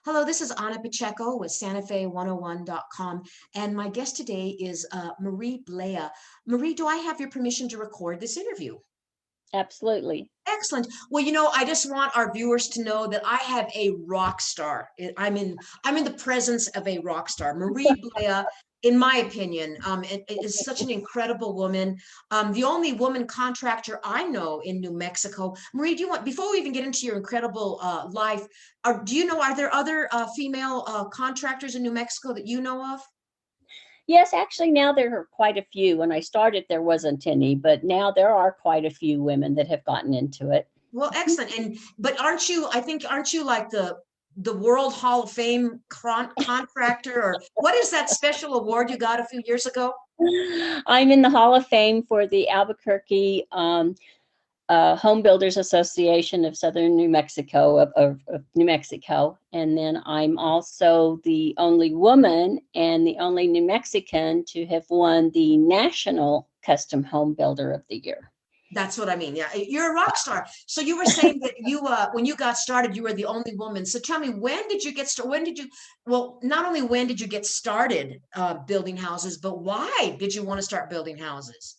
Hello, this is Anna Pacheco with SantaFe101.com, and my guest today is Marie Blea. Marie, do I have your permission to record this interview? Absolutely. Excellent. Well, I just want our viewers to know that I have a rock star. I'm in the presence of a rock star. Marie Blea, in my opinion, is such an incredible woman. The only woman contractor I know in New Mexico. Marie, before we even get into your incredible life, are there other female contractors in New Mexico that you know of? Yes, actually, now there are quite a few. When I started, there wasn't any, but now there are quite a few women that have gotten into it. Well, excellent. But aren't you like the World Hall of Fame contractor, or what is that special award you got a few years ago? I'm in the Hall of Fame for the Albuquerque Home Builders Association of Southern New Mexico, of New Mexico. And then I'm also the only woman and the only New Mexican to have won the National Custom Home Builder of the Year. That's what I mean. Yeah, you're a rock star. So you were saying that when you got started, you were the only woman. So tell me, when did you get started? Well, not only when did you get started building houses, but why did you want to start building houses?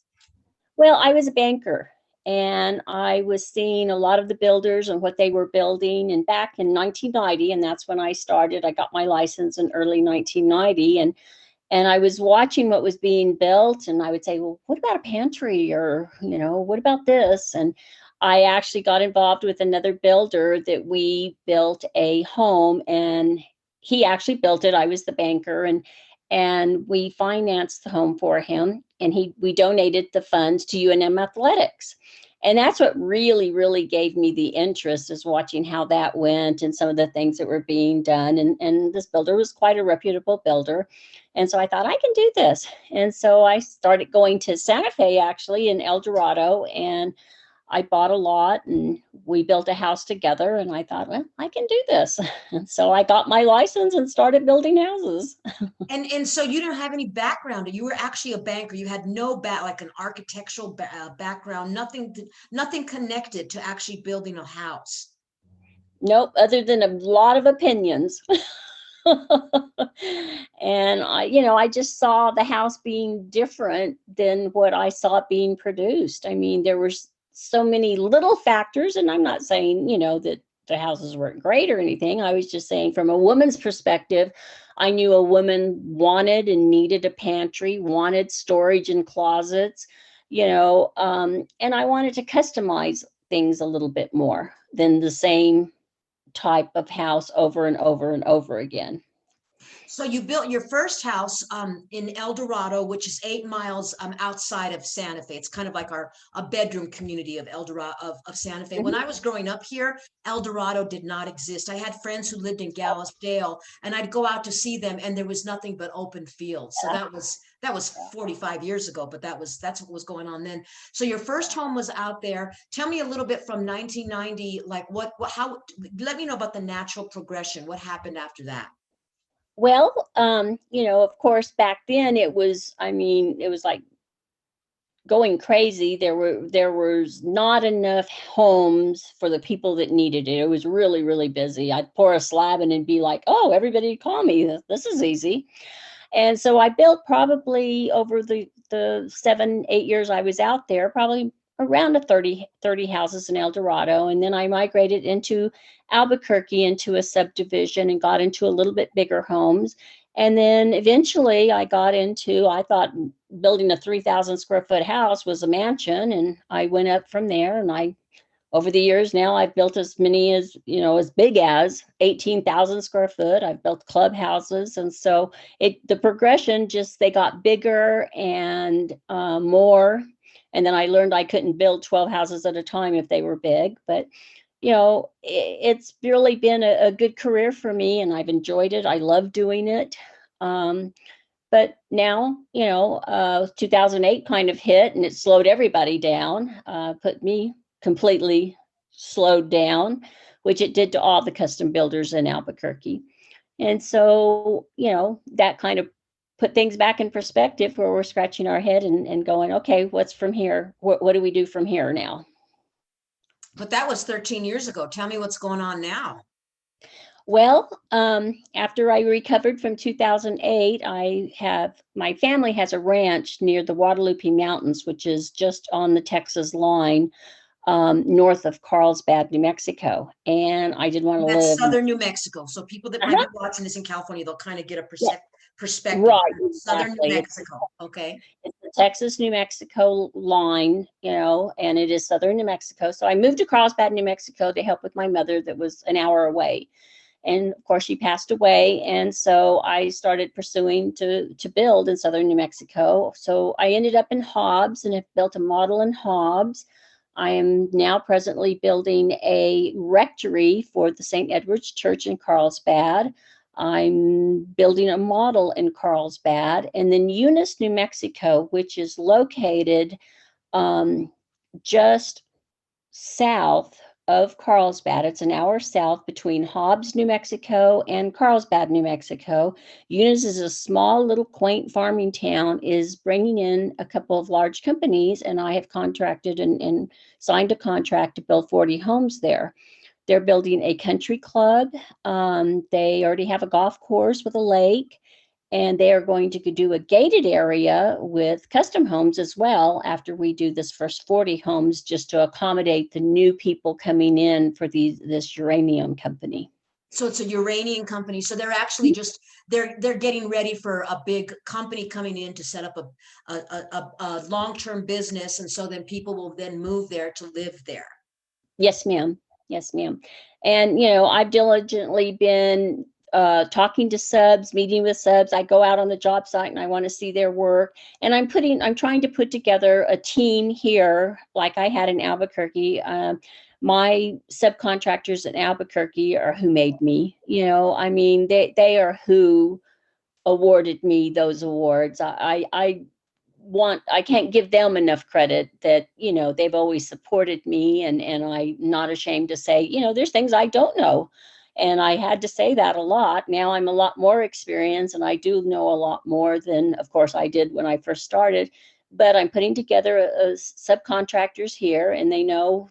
Well, I was a banker and I was seeing a lot of the builders and what they were building. And back in 1990, and that's when I started, I got my license in early 1990. And I was watching what was being built, and I would say, well, what about a pantry? Or, what about this? And I actually got involved with another builder that we built a home, and he actually built it. I was the banker, and we financed the home for him, and we donated the funds to UNM Athletics. And that's what really, really gave me the interest, is watching how that went and some of the things that were being done. And this builder was quite a reputable builder. And so I thought, I can do this. And so I started going to Santa Fe, actually, in El Dorado, and I bought a lot and we built a house together. And I thought, well, I can do this. And so I got my license and started building houses. And so you didn't have any background. You were actually a banker. You had no like an architectural background, nothing connected to actually building a house. Nope, other than a lot of opinions. And I just saw the house being different than what I saw being produced. I mean, there were so many little factors, and I'm not saying, that the houses weren't great or anything. I was just saying, from a woman's perspective, I knew a woman wanted and needed a pantry, wanted storage and closets, and I wanted to customize things a little bit more than the same type of house over and over and over again. So you built your first house in El Dorado, which is 8 miles outside of Santa Fe. It's kind of like a bedroom community of El Dorado of Santa Fe. When I was growing up here, El Dorado did not exist. I had friends who lived in Gallusdale, and I'd go out to see them, and there was nothing but open fields. So that was 45 years ago, but that's what was going on then. So your first home was out there. Tell me a little bit from 1990, like how, let me know about the natural progression. What happened after that? Well, of course, back then it was like going crazy. There was not enough homes for the people that needed it. It was really, really busy. I'd pour a slab in and be like, oh, everybody call me. This is easy. And so I built, probably over the 7-8 years I was out there, probably around 30 houses in El Dorado. And then I migrated into Albuquerque, into a subdivision, and got into a little bit bigger homes. And then eventually I thought building a 3,000 square foot house was a mansion. And I went up from there, and over the years now, I've built as many as, as big as 18,000 square foot. I've built clubhouses. And so the progression, just, they got bigger and more. And then I learned I couldn't build 12 houses at a time if they were big. But, it's really been a good career for me, and I've enjoyed it. I love doing it. But now, 2008 kind of hit, and it slowed everybody down, put me completely slowed down, which it did to all the custom builders in Albuquerque. And so, that kind of put things back in perspective, where we're scratching our head and going, okay, what's from here? What do we do from here now? But that was 13 years ago. Tell me what's going on now. Well, after I recovered from 2008, my family has a ranch near the Guadalupe Mountains, which is just on the Texas line, north of Carlsbad, New Mexico. And I did want to That's live. southern New Mexico. So people that might Uh-huh. be watching this in California, they'll kind of get a Yeah, perspective. right, Southern New exactly. Mexico. Okay. It's the Texas New Mexico line, and it is southern New Mexico. So I moved to Carlsbad, New Mexico to help with my mother that was an hour away. And of course, she passed away. And so I started pursuing to build in southern New Mexico. So I ended up in Hobbs and have built a model in Hobbs. I am now presently building a rectory for the St. Edward's Church in Carlsbad. I'm building a model in Carlsbad, and then Eunice, New Mexico, which is located just south of Carlsbad. It's an hour south between Hobbs, New Mexico, and Carlsbad, New Mexico. Eunice is a small, little, quaint farming town, is bringing in a couple of large companies, and I have contracted and signed a contract to build 40 homes there. They're building a country club. They already have a golf course with a lake, and they are going to do a gated area with custom homes as well after we do this first 40 homes, just to accommodate the new people coming in for this uranium company. So it's a uranium company. So they're actually just they're getting ready for a big company coming in to set up a long-term business, and so then people will then move there to live there. Yes, ma'am. Yes, ma'am. And, I've diligently been talking to subs, meeting with subs. I go out on the job site and I want to see their work. And I'm trying to put together a team here, like I had in Albuquerque. My subcontractors in Albuquerque are who made me. I mean, they are who awarded me those awards. I can't give them enough credit that, they've always supported me, and I'm not ashamed to say, there's things I don't know. And I had to say that a lot. Now I'm a lot more experienced and I do know a lot more than, of course, I did when I first started. But I'm putting together subcontractors here, and they know,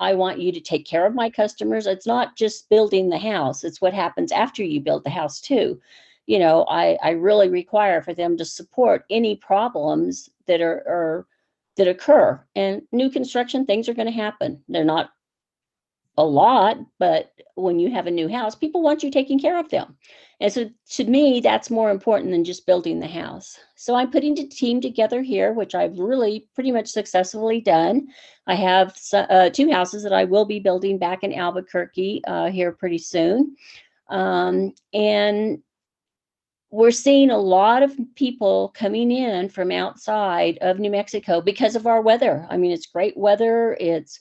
I want you to take care of my customers. It's not just building the house, it's what happens after you build the house too. I really require for them to support any problems that that occur. And new construction, things are going to happen. They're not a lot, but when you have a new house, people want you taking care of them. And so to me, that's more important than just building the house. So I'm putting the team together here, which I've really pretty much successfully done. I have two houses that I will be building back in Albuquerque here pretty soon. And we're seeing a lot of people coming in from outside of New Mexico because of our weather. I mean, it's great weather. It's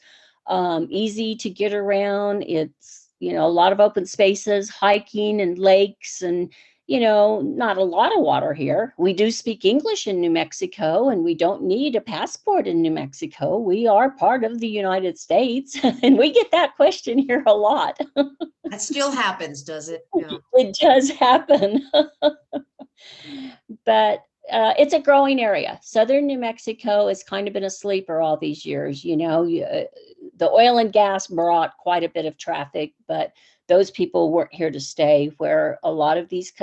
easy to get around. It's, a lot of open spaces, hiking and lakes, and, not a lot of water here. We do speak English in New Mexico, and we don't need a passport in New Mexico. We are part of the United States, and we get that question here a lot. That still happens, does it? Yeah. It does happen. But it's a growing area. Southern New Mexico has kind of been a sleeper all these years. The oil and gas brought quite a bit of traffic, but those people weren't here to stay. Where a lot of these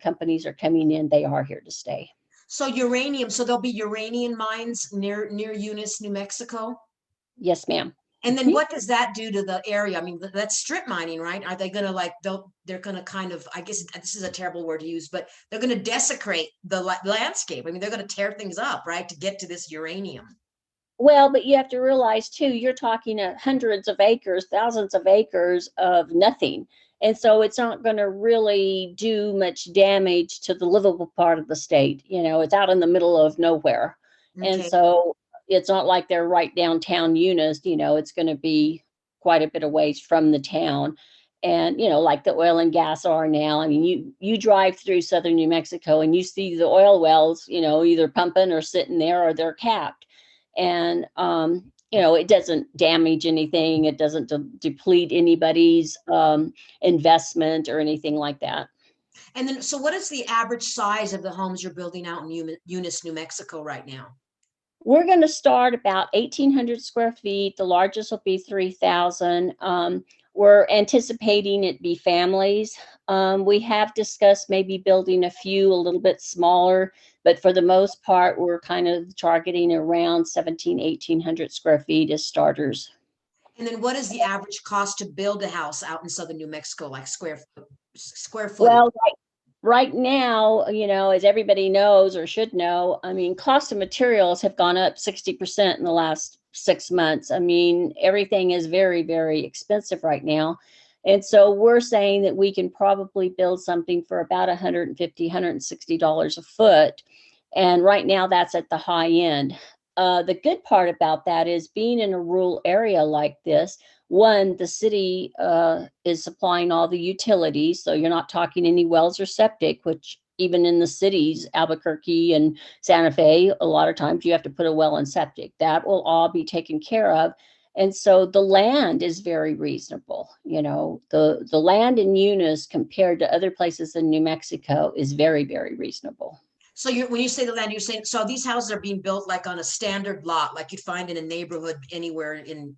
companies are coming in, they are here to stay. So uranium, so there'll be uranium mines near Eunice, New Mexico? Yes, ma'am. And then what does that do to the area? I mean, that's strip mining, right? Are they going to they're going to kind of, I guess this is a terrible word to use, but they're going to desecrate the landscape. I mean, they're going to tear things up, right, to get to this uranium. Well, but you have to realize too, you're talking hundreds of acres, thousands of acres of nothing. And so it's not going to really do much damage to the livable part of the state. It's out in the middle of nowhere. Okay. And so it's not like they're right downtown Eunice, it's going to be quite a bit of ways from the town. And, like the oil and gas are now. I mean, you drive through southern New Mexico and you see the oil wells, either pumping or sitting there, or they're capped. And, it doesn't damage anything. It doesn't deplete anybody's investment or anything like that. And then, so what is the average size of the homes you're building out in Eunice, New Mexico right now? We're going to start about 1,800 square feet. The largest will be 3,000. We're anticipating it be families. We have discussed maybe building a few a little bit smaller, but for the most part, we're kind of targeting around 1,700 to 1,800 square feet as starters. And then what is the average cost to build a house out in southern New Mexico, like square footage? Well, right now, as everybody knows or should know, I mean, cost of materials have gone up 60% in the last 6 months. I mean, everything is very, very expensive right now. And so we're saying that we can probably build something for about $150, $160 a foot. And right now that's at the high end. The good part about that is being in a rural area like this, one, the city is supplying all the utilities, so you're not talking any wells or septic, which even in the cities, Albuquerque and Santa Fe, a lot of times you have to put a well and septic. That will all be taken care of. And so the land is very reasonable. The land in Eunice compared to other places in New Mexico is very, very reasonable. So when you say the land, you're saying, so these houses are being built like on a standard lot, like you'd find in a neighborhood anywhere in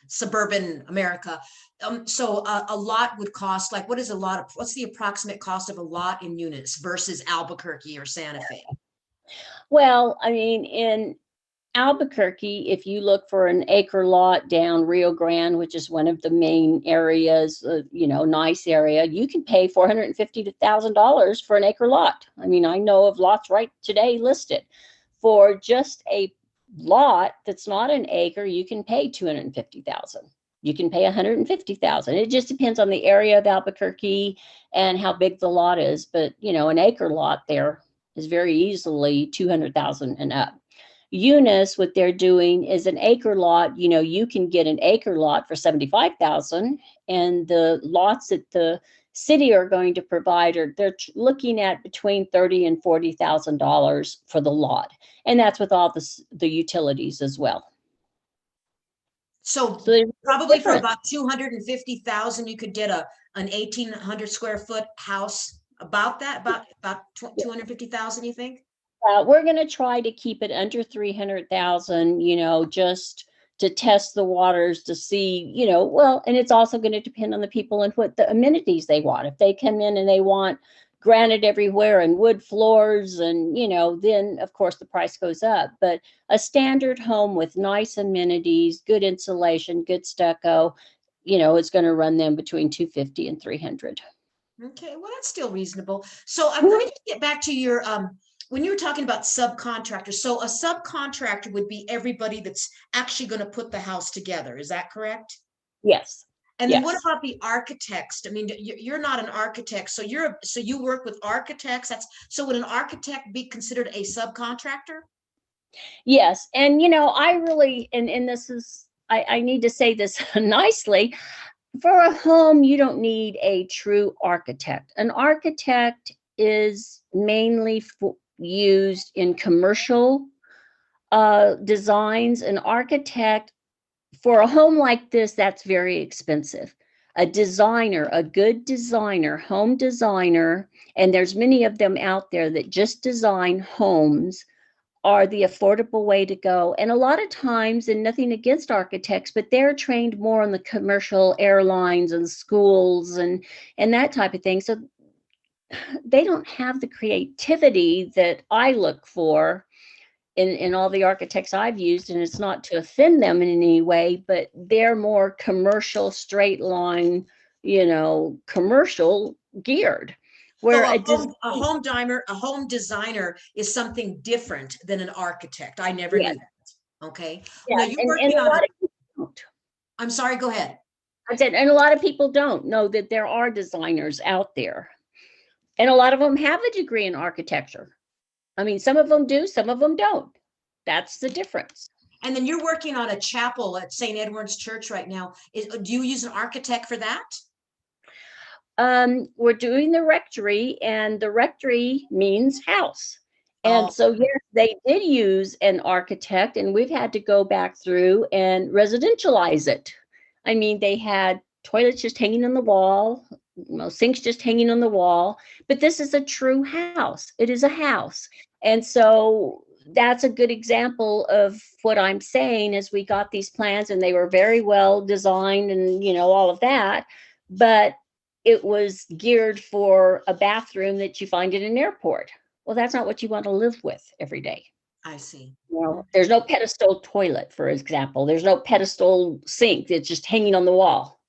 suburban America. So a lot would cost, like, what's the approximate cost of a lot in Eunice versus Albuquerque or Santa Fe? Well, I mean, in Albuquerque, if you look for an acre lot down Rio Grande, which is one of the main areas, nice area, you can pay $450 to $1,000 for an acre lot. I mean, I know of lots right today listed. For just a lot that's not an acre, you can pay $250,000. You can pay $150,000. It just depends on the area of Albuquerque and how big the lot is. But, an acre lot there is very easily $200,000 and up. Eunice, what they're doing is an acre lot. You can get an acre lot for $75,000, and the lots that the city are going to provide they're looking at between $30,000 and $40,000 for the lot, and that's with all the utilities as well. So probably for about 250,000, you could get an 1,800 square foot house. About 250,000, you think? We're going to try to keep it under 300,000, just to test the waters to see, and it's also going to depend on the people and what the amenities they want. If they come in and they want granite everywhere and wood floors and, then of course the price goes up. But a standard home with nice amenities, good insulation, good stucco, is going to run them between 250 and 300. Okay, well, that's still reasonable. So let me just get back to your when you were talking about subcontractors. So a subcontractor would be everybody that's actually going to put the house together. Is that correct? Yes. And then what about the architects? I mean, you're not an architect, so you work with architects. So would an architect be considered a subcontractor? Yes, and I really, and this is, I need to say this nicely. For a home, you don't need a true architect. An architect is mainly used in commercial designs. An architect for a home like this, that's very expensive. A designer, a good designer, home designer, and there's many of them out there that just design homes, are the affordable way to go. And a lot of times, and nothing against architects, but they're trained more on the commercial airlines and schools and that type of thing. So they don't have the creativity that I look for in all the architects I've used. And it's not to offend them in any way, but they're more commercial, straight line, commercial geared. Where so a home designer is something different than an architect. I never knew that. Okay. Yeah. Now you're working on it. I'm sorry, go ahead. I said, and a lot of people don't know that there are designers out there. And a lot of them have a degree in architecture. I mean, some of them do, some of them don't. That's the difference. And then you're working on a chapel at St. Edward's Church right now. Do you use an architect for that? We're doing the rectory, and the rectory means house. And so, yes, they did use an architect, and we've had to go back through and residentialize it. I mean, they had toilets just hanging on the wall, sinks just hanging on the wall, but this is a true house. It is a house. And so that's a good example of what I'm saying is we got these plans and they were very well designed and, all of that, but it was geared for a bathroom that you find in an airport. Well, that's not what you want to live with every day. I see. There's no pedestal toilet, for example. There's no pedestal sink that's just hanging on the wall.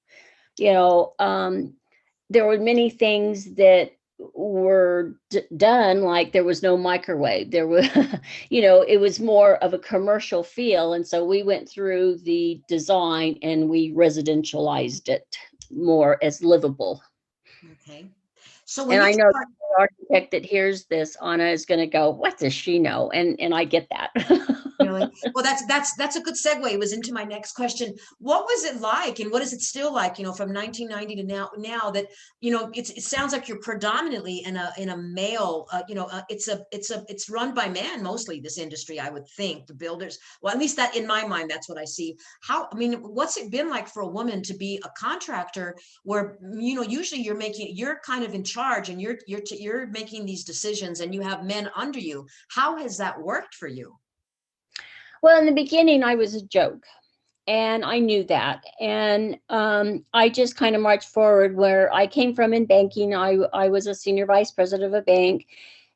There were many things that were done, like there was no microwave. There was, it was more of a commercial feel. And so we went through the design and we residentialized it more as livable. Okay. So when And I know start- the architect that hears this, Anna, is going to go, what does she know? And I get that. Really? Well, that's a good segue. It was into my next question. What was it like, and what is it still like? From 1990 to now that it sounds like you're predominantly in a male. It's run by men mostly. This industry, I would think, the builders. Well, at least that in my mind, that's what I see. What's it been like for a woman to be a contractor, where usually you're kind of in charge, and you're making these decisions, and you have men under you. How has that worked for you? Well, in the beginning, I was a joke, and I knew that. And I just kind of marched forward. Where I came from in banking, I was a senior vice president of a bank.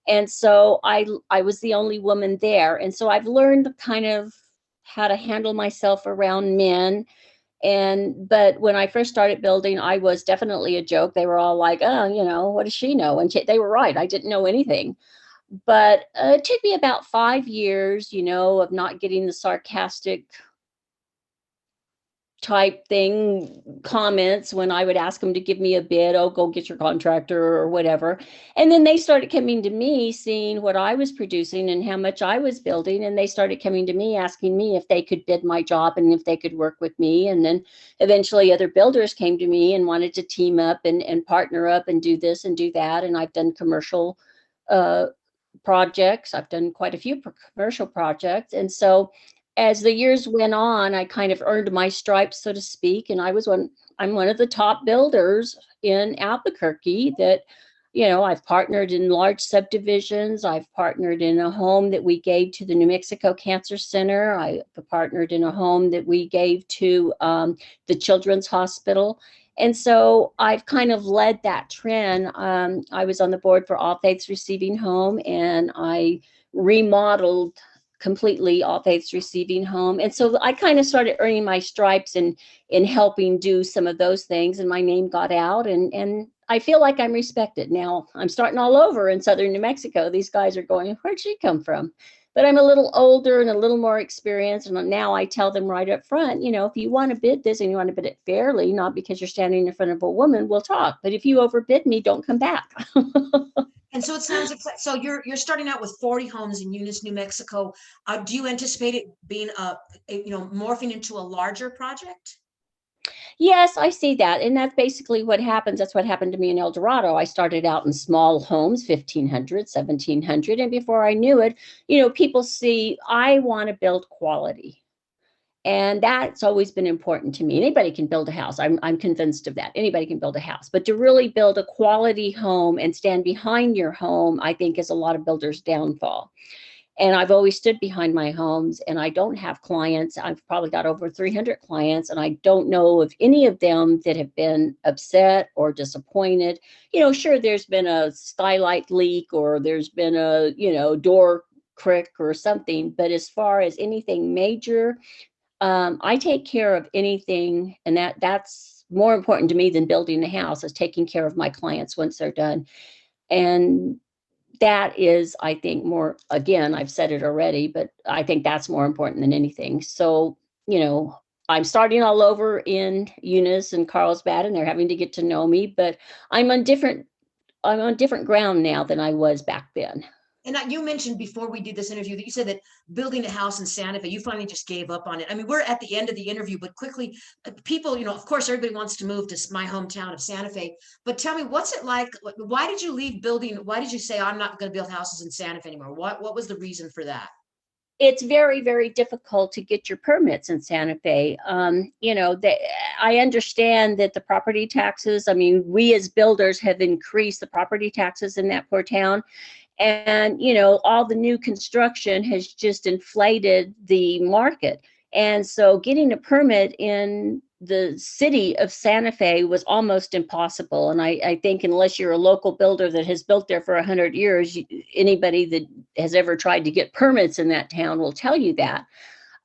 And so I was the only woman there. And so I've learned kind of how to handle myself around men. But when I first started building, I was definitely a joke. They were all like, oh, what does she know? And they were right. I didn't know anything. But it took me about 5 years, of not getting the sarcastic type thing comments when I would ask them to give me a bid. Oh, go get your contractor or whatever. And then they started coming to me, seeing what I was producing and how much I was building. And they started coming to me, asking me if they could bid my job and if they could work with me. And then eventually other builders came to me and wanted to team up and partner up and do this and do that. And I've done commercial projects. I've done quite a few commercial projects. And so as the years went on, I kind of earned my stripes, so to speak. And I'm one of the top builders in Albuquerque that, I've partnered in large subdivisions. I've partnered in a home that we gave to the New Mexico Cancer Center. I partnered in a home that we gave to the Children's Hospital. And so I've kind of led that trend. I was on the board for All Faiths Receiving Home, and I remodeled completely All Faiths Receiving Home. And so I kind of started earning my stripes in helping do some of those things, and my name got out, and I feel like I'm respected. Now I'm starting all over in southern New Mexico. These guys are going, where'd she come from? But I'm a little older and a little more experienced. And now I tell them right up front, if you want to bid this and you want to bid it fairly, not because you're standing in front of a woman, we'll talk. But if you overbid me, don't come back. And so it sounds like, so you're starting out with 40 homes in Eunice, New Mexico. Do you anticipate it being morphing into a larger project? Yes, I see that. And that's basically what happens. That's what happened to me in El Dorado. I started out in small homes, 1,500, 1,700. And before I knew it, people see, I want to build quality. And that's always been important to me. Anybody can build a house. I'm convinced of that. Anybody can build a house. But to really build a quality home and stand behind your home, I think is a lot of builders' downfall. And I've always stood behind my homes, and I don't have clients. I've probably got over 300 clients, and I don't know of any of them that have been upset or disappointed. Sure, there's been a skylight leak, or there's been a, door crick or something. But as far as anything major, I take care of anything, and that's more important to me than building a house, is taking care of my clients once they're done. And that is, I think, more, again, I've said it already, but I think that's more important than anything. So, I'm starting all over in Eunice and Carlsbad, and they're having to get to know me, but I'm on different ground now than I was back then. And you mentioned before we did this interview that you said that building a house in Santa Fe, you finally just gave up on it. I mean, we're at the end of the interview, but quickly, people, of course, everybody wants to move to my hometown of Santa Fe. But tell me, what's it like? Why did you leave building? Why did you say, I'm not going to build houses in Santa Fe anymore? What was the reason for that? It's very, very difficult to get your permits in Santa Fe. I understand that the property taxes, I mean, we as builders have increased the property taxes in that poor town. And, you know, all the new construction has just inflated the market. And so getting a permit in the city of Santa Fe was almost impossible. And I think unless you're a local builder that has built there for 100 years, anybody that has ever tried to get permits in that town will tell you that.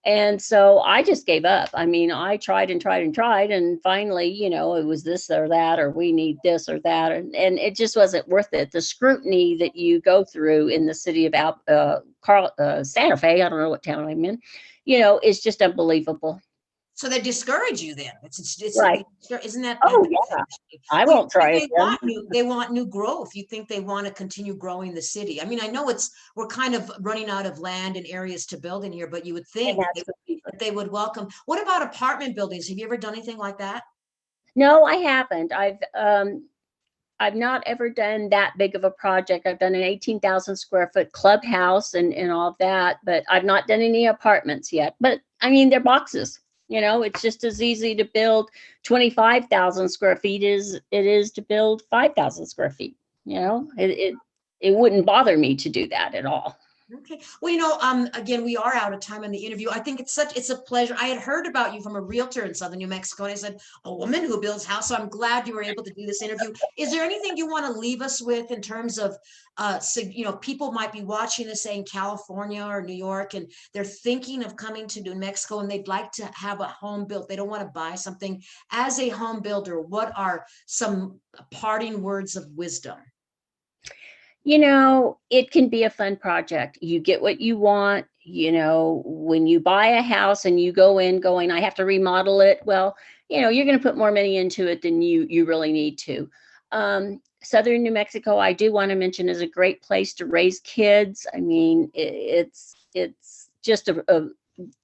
And so I just gave up. I mean, I tried and tried and tried, and finally, you know, it was this or that, or we need this or that, and it just wasn't worth it. The scrutiny that you go through in the city of Santa Fe, I don't know what town I'm in, you know, is just unbelievable. So they discourage you then. It's Right. isn't that? Oh yeah, I Well, won't try they again. want new growth. You think they want to continue growing the city. I mean, I know we're kind of running out of land and areas to build in here, but you would And think that's that they would welcome. What about apartment buildings? Have you ever done anything like that? No, I haven't. I've not ever done that big of a project. I've done an 18,000 square foot clubhouse and all of that, but I've not done any apartments yet. But I mean, they're boxes. You know, it's just as easy to build 25,000 square feet as it is to build 5,000 square feet. You know, it wouldn't bother me to do that at all. Okay. Well, again, we are out of time on the interview. I think it's a pleasure. I had heard about you from a realtor in Southern New Mexico, and I said, a woman who builds house. So I'm glad you were able to do this interview. Is there anything you want to leave us with in terms of, so, people might be watching this, say in California or New York, and they're thinking of coming to New Mexico and they'd like to have a home built. They don't want to buy something. As a home builder, what are some parting words of wisdom? You know, it can be a fun project. You get what you want. You know, when you buy a house and you go in going, I have to remodel it. Well, you know, you're going to put more money into it than you really need to. Southern New Mexico, I do want to mention, is a great place to raise kids. I mean, it's just a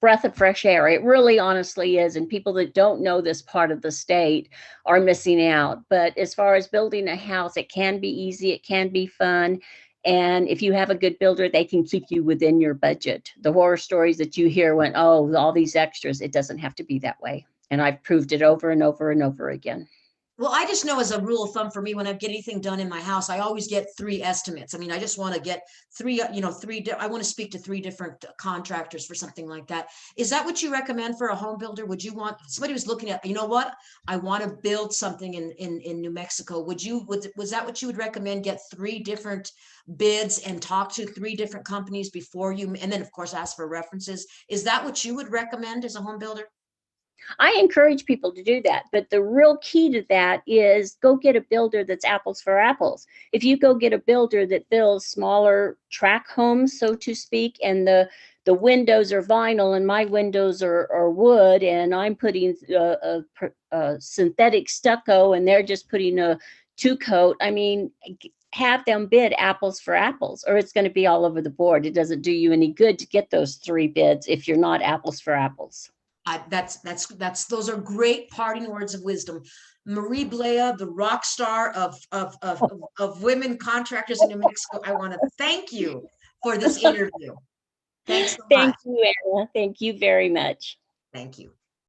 breath of fresh air. It really honestly is. And people that don't know this part of the state are missing out. But as far as building a house, it can be easy, it can be fun. And if you have a good builder, they can keep you within your budget. The horror stories that you hear when, oh, all these extras, it doesn't have to be that way. And I've proved it over and over and over again. Well, I just know as a rule of thumb for me, when I get anything done in my house, I always get 3 estimates. I mean, I just want to get three, I want to speak to 3 different contractors for something like that. Is that what you recommend for a home builder? Would you want somebody who's looking at, you know what, I want to build something in New Mexico. Was that what you would recommend? Get 3 different bids and talk to 3 different companies before you, and then of course ask for references. Is that what you would recommend as a home builder? I encourage people to do that, but the real key to that is go get a builder that's apples for apples. If you go get a builder that builds smaller track homes, so to speak, and the windows are vinyl and my windows are wood, and I'm putting a synthetic stucco and they're just putting a 2-coat, I mean, have them bid apples for apples, or it's going to be all over the board. It doesn't do you any good to get those 3 bids if you're not apples for apples. Those are great parting words of wisdom. Marie Blea, the rock star of women contractors in New Mexico, I want to thank you for this interview. Thanks so much. Thank you, Anna. Thank you very much. Thank you.